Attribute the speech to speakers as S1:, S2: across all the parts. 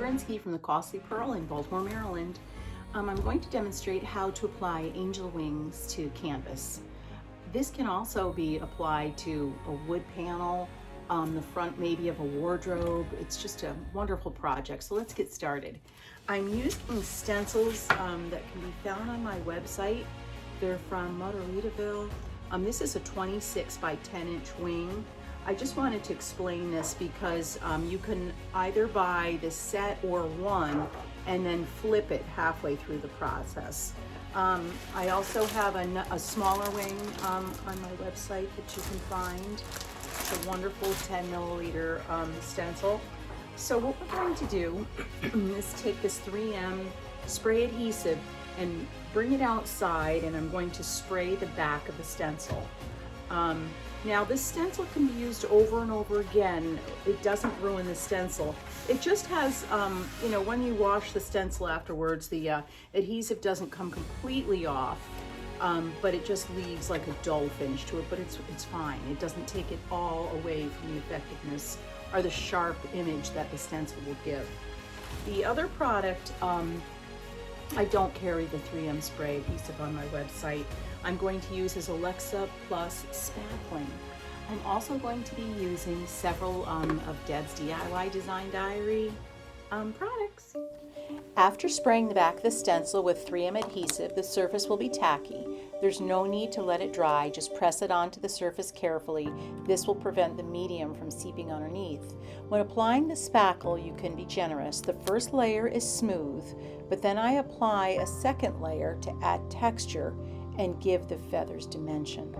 S1: Barenski from the Costly Pearl in Baltimore, Maryland. I'm going to demonstrate how to apply angel wings to canvas. This can also be applied to a wood panel, the front maybe of a wardrobe. It's just a wonderful project. So let's get started. I'm using stencils that can be found on my website. They're from Margaritaville. This is a 26 by 10 inch wing. I just wanted to explain this because you can either buy the set or one and then flip it halfway through the process. I also have a smaller wing on my website that you can find. It's a wonderful 10 milliliter stencil. So what we're going to do is take this 3M spray adhesive and bring it outside, and I'm going to spray the back of the stencil. Now this stencil can be used over and over again. It doesn't ruin the stencil. It just has, you know, when you wash the stencil afterwards, the adhesive doesn't come completely off, but it just leaves like a dull finish to it, but it's fine. It doesn't take it all away from the effectiveness or the sharp image that the stencil will give. The other product, I don't carry the 3M spray adhesive on my website. I'm going to use his Alexa Plus spackling. I'm also going to be using several of Deb's DIY Design Diary products. After spraying the back of the stencil with 3M adhesive, the surface will be tacky. There's no need to let it dry, just press it onto the surface carefully. This will prevent the medium from seeping underneath. When applying the spackle, you can be generous. The first layer is smooth, but then I apply a second layer to add texture and give the feathers dimension.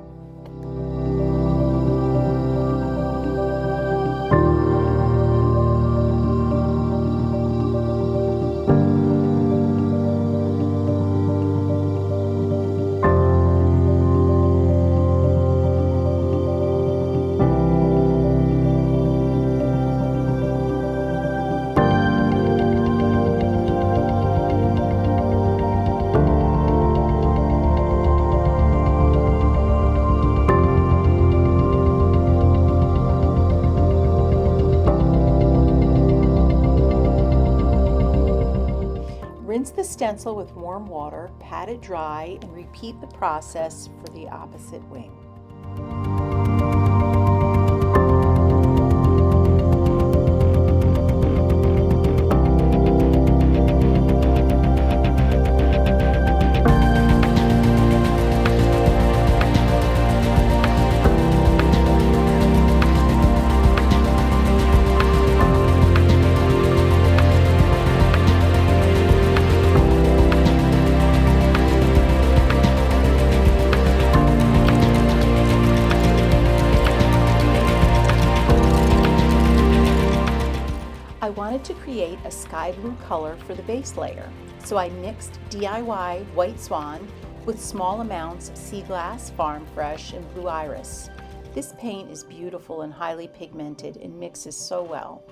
S1: Rinse the stencil with warm water, pat it dry, and repeat the process for the opposite wing. I wanted to create a sky blue color for the base layer, so I mixed DIY White Swan with small amounts of Sea Glass, Farm Fresh, and Blue Iris. This paint is beautiful and highly pigmented and mixes so well.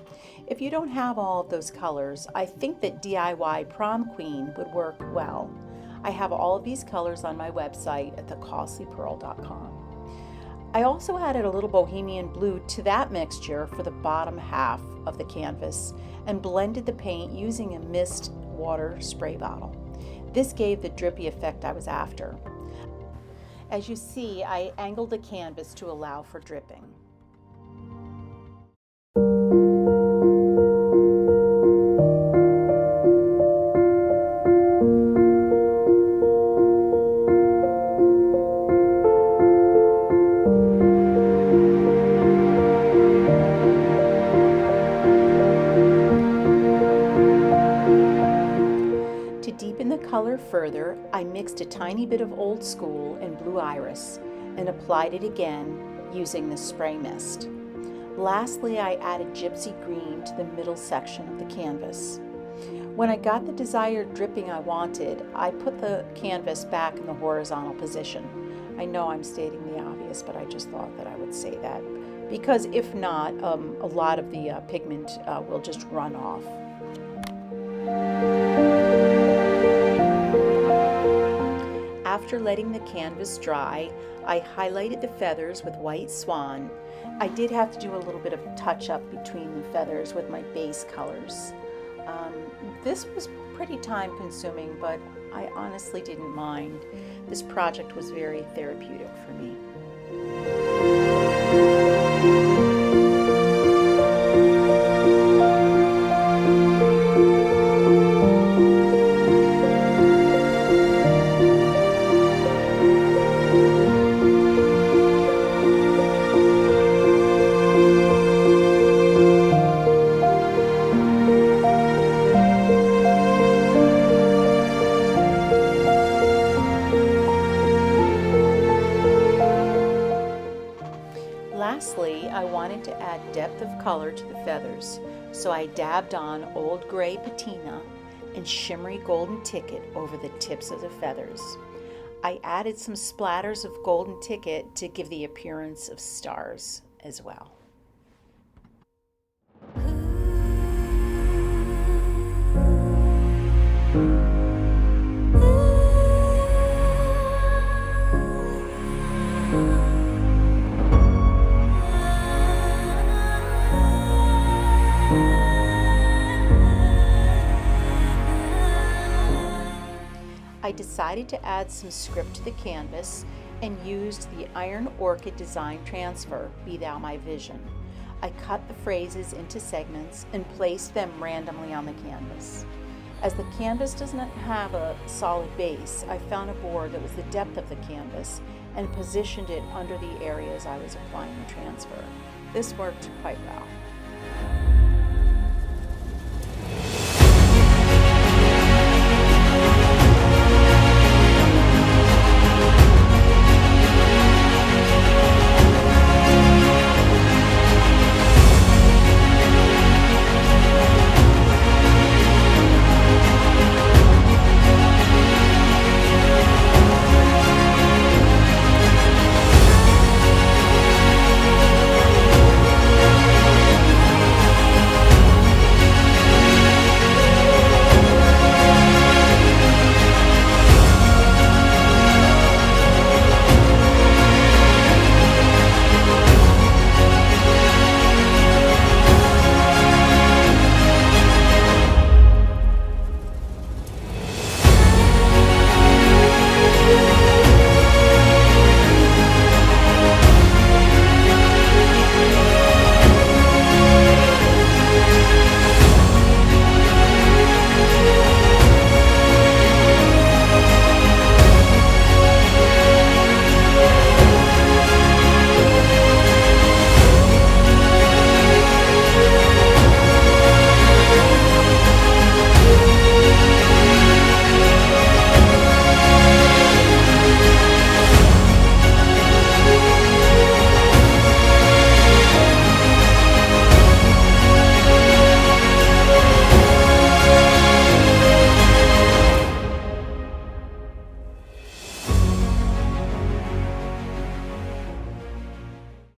S1: If you don't have all of those colors, I think that DIY Prom Queen would work well. I have all of these colors on my website at thecostlypearl.com. I also added a little bohemian blue to that mixture for the bottom half of the canvas and blended the paint using a mist water spray bottle. This gave the drippy effect I was after. As you see, I angled the canvas to allow for dripping. Color further, I mixed a tiny bit of Old School and Blue Iris and applied it again using the spray mist. Lastly, I added Gypsy Green to the middle section of the canvas. When I got the desired dripping I wanted, I put the canvas back in the horizontal position. I know I'm stating the obvious, but I just thought that I would say that, because if not, a lot of the pigment will just run off. After letting the canvas dry, I highlighted the feathers with White Swan. I did have to do a little bit of touch-up between the feathers with my base colors. This was pretty time consuming, but I honestly didn't mind. This project was very therapeutic for me. Lastly, I wanted to add depth of color to the feathers, so I dabbed on old gray patina and shimmery golden ticket over the tips of the feathers. I added some splatters of golden ticket to give the appearance of stars as well. I decided to add some script to the canvas and used the Iron Orchid Design Transfer, Be Thou My Vision. I cut the phrases into segments and placed them randomly on the canvas. As the canvas does not have a solid base, I found a board that was the depth of the canvas and positioned it under the areas I was applying the transfer. This worked quite well.